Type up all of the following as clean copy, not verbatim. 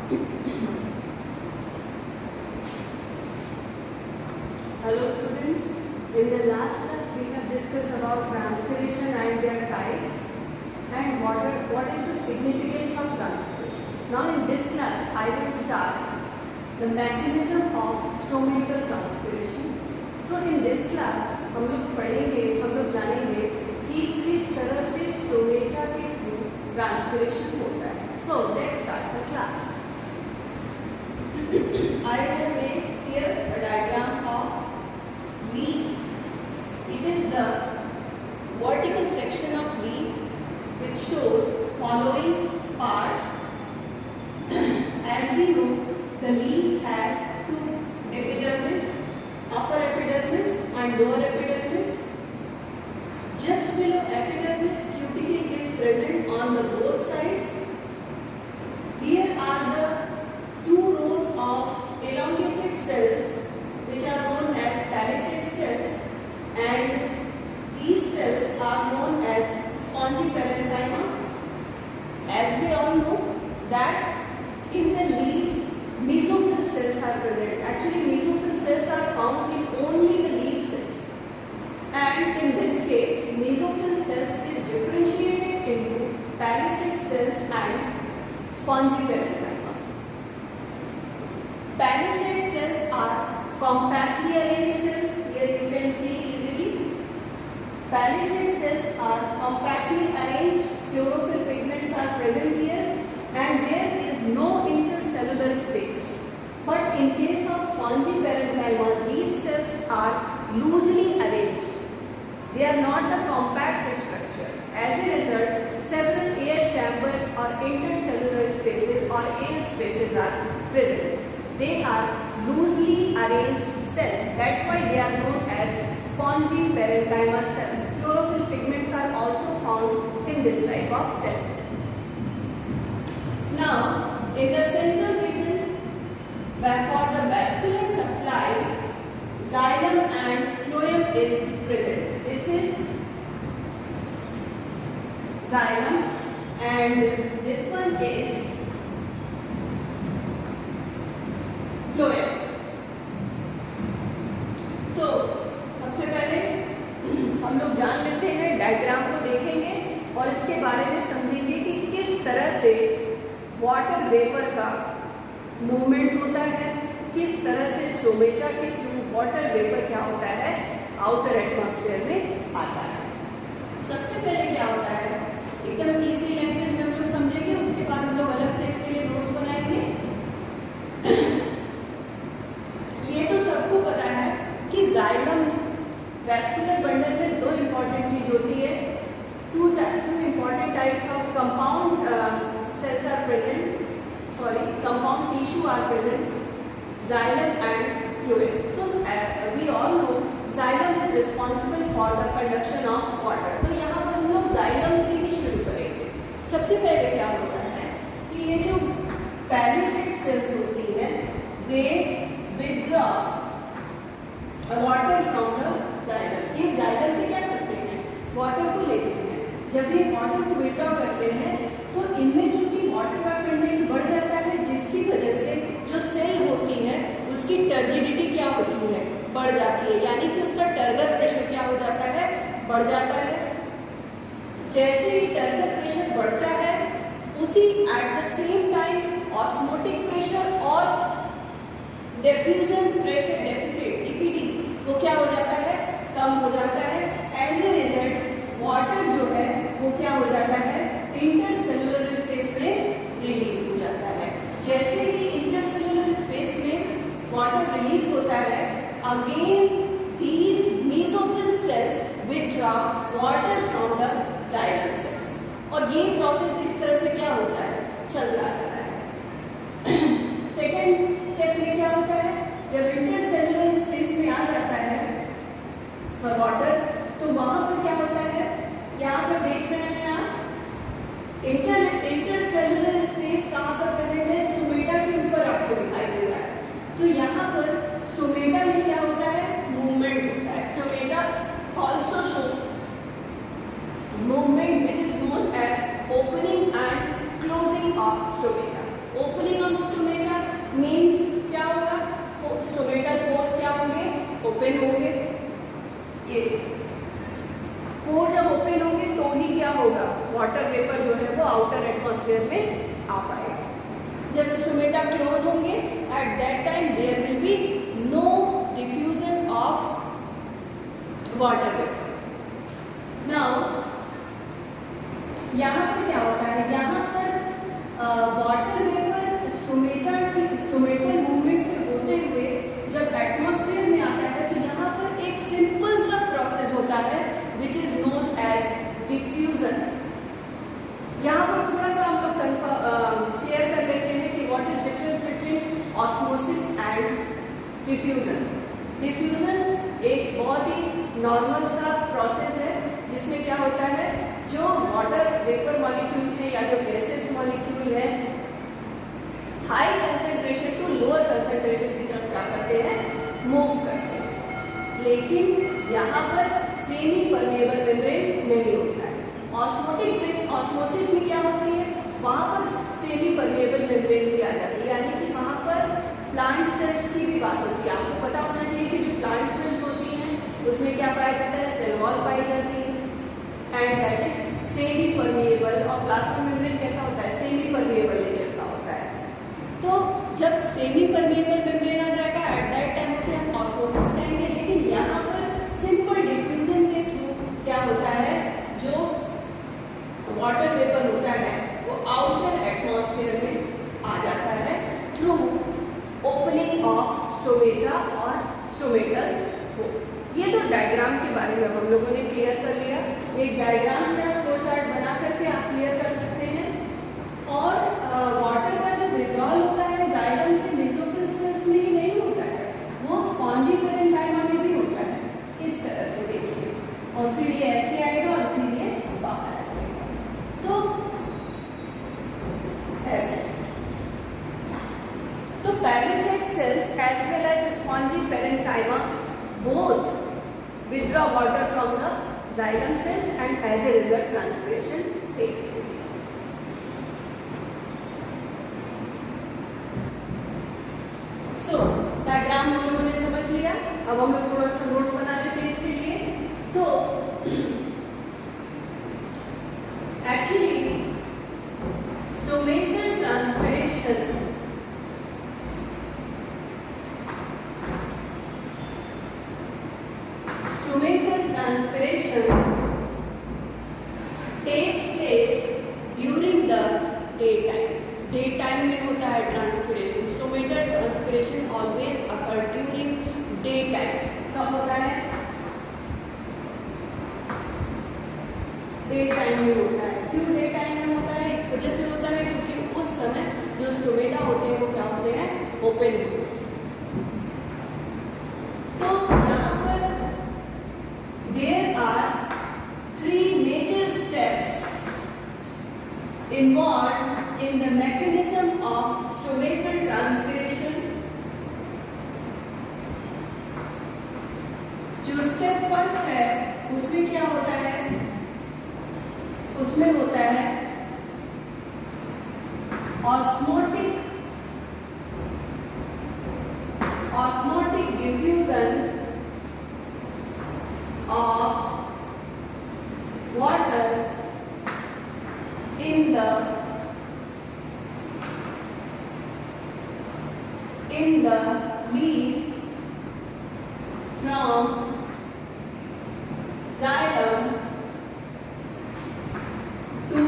Hello students, in the last class we have discussed about transpiration and their types and what is the significance of transpiration. Now in this class I will start the mechanism of stomatal transpiration. So in this class हम लोग पढ़ेंगे, हम लोग जानेंगे कि किस तरह से स्टोमेटा के थ्रू ट्रांसपिरेशन होता है. So let's start the class. I will make here a diagram of leaf. It is the vertical section of leaf which shows following parts. As we know, the leaf has two epidermis, upper epidermis and lower epidermis. Just below epidermis, cuticle is present on the both sides. Here are the two rows of elongated cells which are known as palisade cells, and these cells are known as spongy parenchyma. As we all know that in the leaves mesophyll cells are present. Actually mesophyll cells are found in only the leaf cells, and in this case mesophyll cells is differentiated into palisade cells and spongy parenchyma. Palisade cells are compactly arranged cells. Here you can see easily. Palisade cells are compactly arranged. Chlorophyll pigments are present here, and there is no intercellular space. But in case of spongy parenchyma, these cells are loosely arranged. They are not the compact structure. As a result, several air chambers or intercellular spaces or air spaces are present. They are loosely arranged cells. That's why they are known as spongy parenchyma cells. Chlorophyll pigments are also found in this type of cell. Now, in the central region, where for the vascular supply, xylem and phloem is present. This is xylem, and this one is phloem. तो सबसे पहले हम लोग जान लेते हैं, diagram को देखेंगे और इसके बारे में समझेंगे कि किस तरह से वाटर वेपर का मूवमेंट होता है, किस तरह से स्टोमेटा के थ्रू वाटर वेपर क्या होता है आउटर एटमॉस्फेयर में आता है. सबसे पहले क्या होता है, एकदम इजी लैंग्वेज में हम लोग समझेंगे, उसके बाद हम लोग अलग से इसके लिए नोट्स बनाएंगे. ये तो सबको पता है कि जाइलम वैस्कुलर बंडल में दो इंपॉर्टेंट चीज होती है. Two important types of compound cells are present, compound tissue are present, xylem and phloem. So we all know xylem is responsible for the conduction of water. तो यहाँ पर हम लोग xylem से ही शुरू करेंगे. सबसे पहले क्या होता है कि ये जो palisade cells होती है, they withdraw water from the xylem. ये xylem से क्या करते हैं, वाटर को लेते हैं. जब ये वाटर को विड्रॉ करते हैं तो इनमें चूंकि वाटर का कंटेंट बढ़ जाता है, जिसकी वजह से जो सेल होती है उसकी टर्जिडिटी क्या होती है, बढ़ जाती है. यानी कि उसका टर्गर प्रेशर क्या हो जाता है, बढ़ जाता है. जैसे ही टर्गर प्रेशर बढ़ता है, उसी at the same time osmotic pressure और डिफ्यूजन प्रेशर डेफिसिट डीपीडी वो क्या हो जाता है, कम हो जाता है. एज ए रिजल्ट वाटर जो है वो क्या हो जाता है, इंटरसेलुलर स्पेस में रिलीज हो जाता है. जैसे ही इंटरसेलुलर स्पेस में वाटर रिलीज होता है, again these mesophyll cells withdraw water from the xylem cells. और ये प्रोसेस इस तरह से क्या होता है, चलता रहता है. सेकेंड स्टेप में क्या होता है, जब इंटरसेलुलर स्पेस में आ जाता है वाटर, तो वहां पर क्या होता है, यहाँ पर देख रहे हैं आप, इंटरसेलुलर स्पेस कहाँ पर प्रेजेंट है, स्टोमेटा के ऊपर आपको दिखाई दे रहा है. तो यहाँ पर स्टोमेटा में क्या होता है, मूवमेंट होता है. Stomata also show movement which is known as opening and closing of stomata. ये पोर जब ओपन होंगे तो ही क्या होगा, वाटर वेपर जो है वो आउटर एटमॉस्फेयर में आ पाएगा। जब स्टोमेटा क्लोज होंगे at that time there will be no diffusion of water vapour. Now यहाँ पर क्या होता है, यहाँ पर वाटर वेपर स्टोमेटल मूवमेंट से होते हुए जब एटमॉस्फेयर में आता है तो यहाँ पर एक सिंपल सा प्रोसेस होता है which is known as diffusion. यहाँ पर थोड़ा सा हम लोग क्लियर कर लेते हैं कि what is difference between osmosis and diffusion. Diffusion एक बहुत ही नॉर्मल सा प्रोसेस है जिसमें क्या होता है, जो वाटर वेपर मॉलिक्यूल है या जो गैसेस मॉलिक्यूल है high concentration to lower concentration की तरफ क्या करते हैं, मूव करते हैं। लेकिन यहाँ पर सेमी परमेबल मेम्ब्रेन नहीं होता है। ऑस्मोसिस में क्या होती है, वहाँ पर सेमी परमेबल मेम्ब्रेन भी आ जाती है, यानी कि वहाँ पर प्लांट सेल्स की भी बात होती है। आपको पता होना चाहिए कि जो प्लांट सेल्स होती हैं उसमें क्या पाया जाता है, सेल वॉल पाई जाती है and that is semi permeable. और प्लाज्मा मेम्ब्रेन कैसा होता है, सेमी परमेबल नेचर का होता है। तो जब सेमी परमेबल मेम्ब्रेन आ जाएगा एट दैट टाइम उसे हम ऑस्मोसिस कहेंगे। लेकिन यहाँ पर सिंपल डिफ्यूजन के थ्रू क्या होता है, जो वाटर वेपर होता है वो आउटर एटमॉस्फेयर में आ जाता है थ्रू ओपनिंग ऑफ स्टोमेटा और स्टोमेटल होल। ये तो डायग्राम के बारे में हम लोगों ने क्लियर कर लिया। एक डायग्राम से आप फ्लो चार्ट बना करके आप क्लियर कर सकते हैं। और वाटर का जो विड्रॉल होता है जाइलम से मेसोफिल सेल्स में ही नहीं होता है, वो स्पॉन्जी पेरेन्काइमा में भी होता है। इस तरह से देखिए, और फिर ये ऐसे आएगा और फिर ये बाहर आएगा, तो ऐसे। तो parasite cells as well as spongy parenchyma both withdraw water from the xylem cells and as a result transpiration takes place. So diagram हम लोगों ने समझ लिया। अब हम लोग थोड़ा सा नोट्स बना लेते हैं इसके लिए। तो actually stomatal transpiration takes place during the daytime. Daytime में होता है ट्रांसपिरेशन। स्टोमेटल ट्रांसपिरेशन ऑलवेज अकर ड्यूरिंग daytime। कब होता है, daytime में होता है। क्यों daytime में होता है, इस वजह से होता है क्योंकि उस समय जो स्टोमेटा होते हैं वो क्या होते हैं, ओपन होते हैं। तो यहाँ पर there are three major steps involved in the mechanism of stomatal transpiration. जो स्टेप फर्स्ट है उसमें क्या होता है, उसमें होता है osmotic diffusion of water in the leaf from xylem to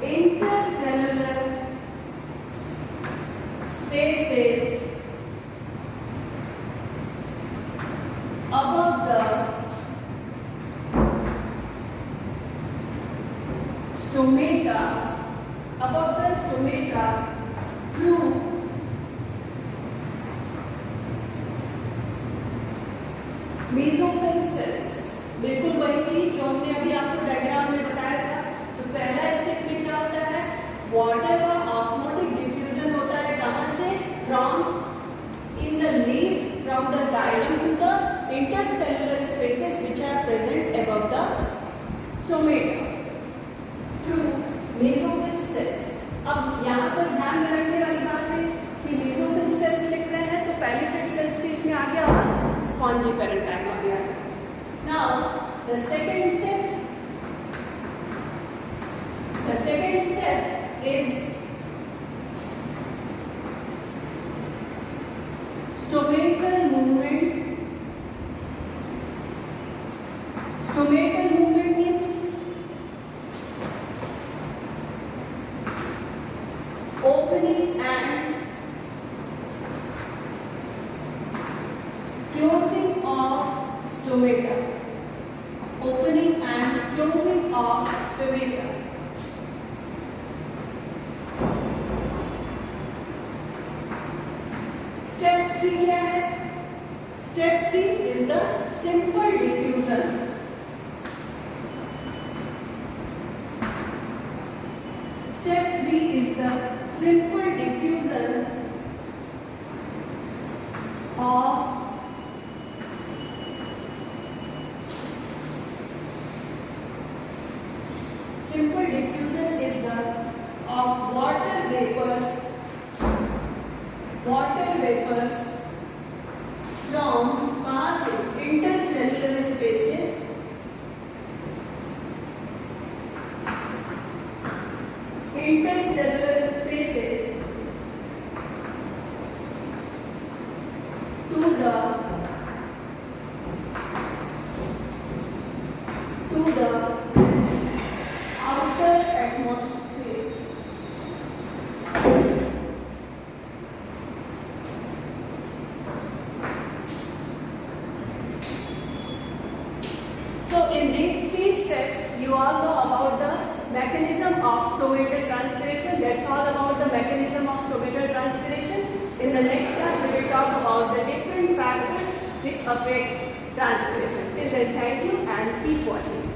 intercellular spaces above the stomata, through mesophyll cells. बिल्कुल वही चीज जो हमने अभी आपको डायग्राम में बताया था। तो पहला स्टेप में क्या होता है, वाटर का ऑस्मोटिक डिफ्यूजन होता है, कहाँ से, from in the leaf from the xylem to the intercellular spaces which are present above the stomata through mesophyll cells। अब यहाँ पर ध्यान में रखने वाली बात है कि mesophyll cells लिख रहे हैं तो spongy parenchyma we are. Now the second step is stomatal movement. Stomatal movement means opening and closing of stomata. Opening and closing of stomata. Step 3 क्या है? Step 3 is the simple diffusion. Step 3 is the simple diffusion of water vapors from passing intercellular spaces to the outer atmosphere. So in these 3 steps, you all know about the mechanism of stomatal transpiration. That's all about the mechanism of stomatal transpiration. In the next class, we will talk about the different factors which affect transpiration. Till then, thank you and keep watching.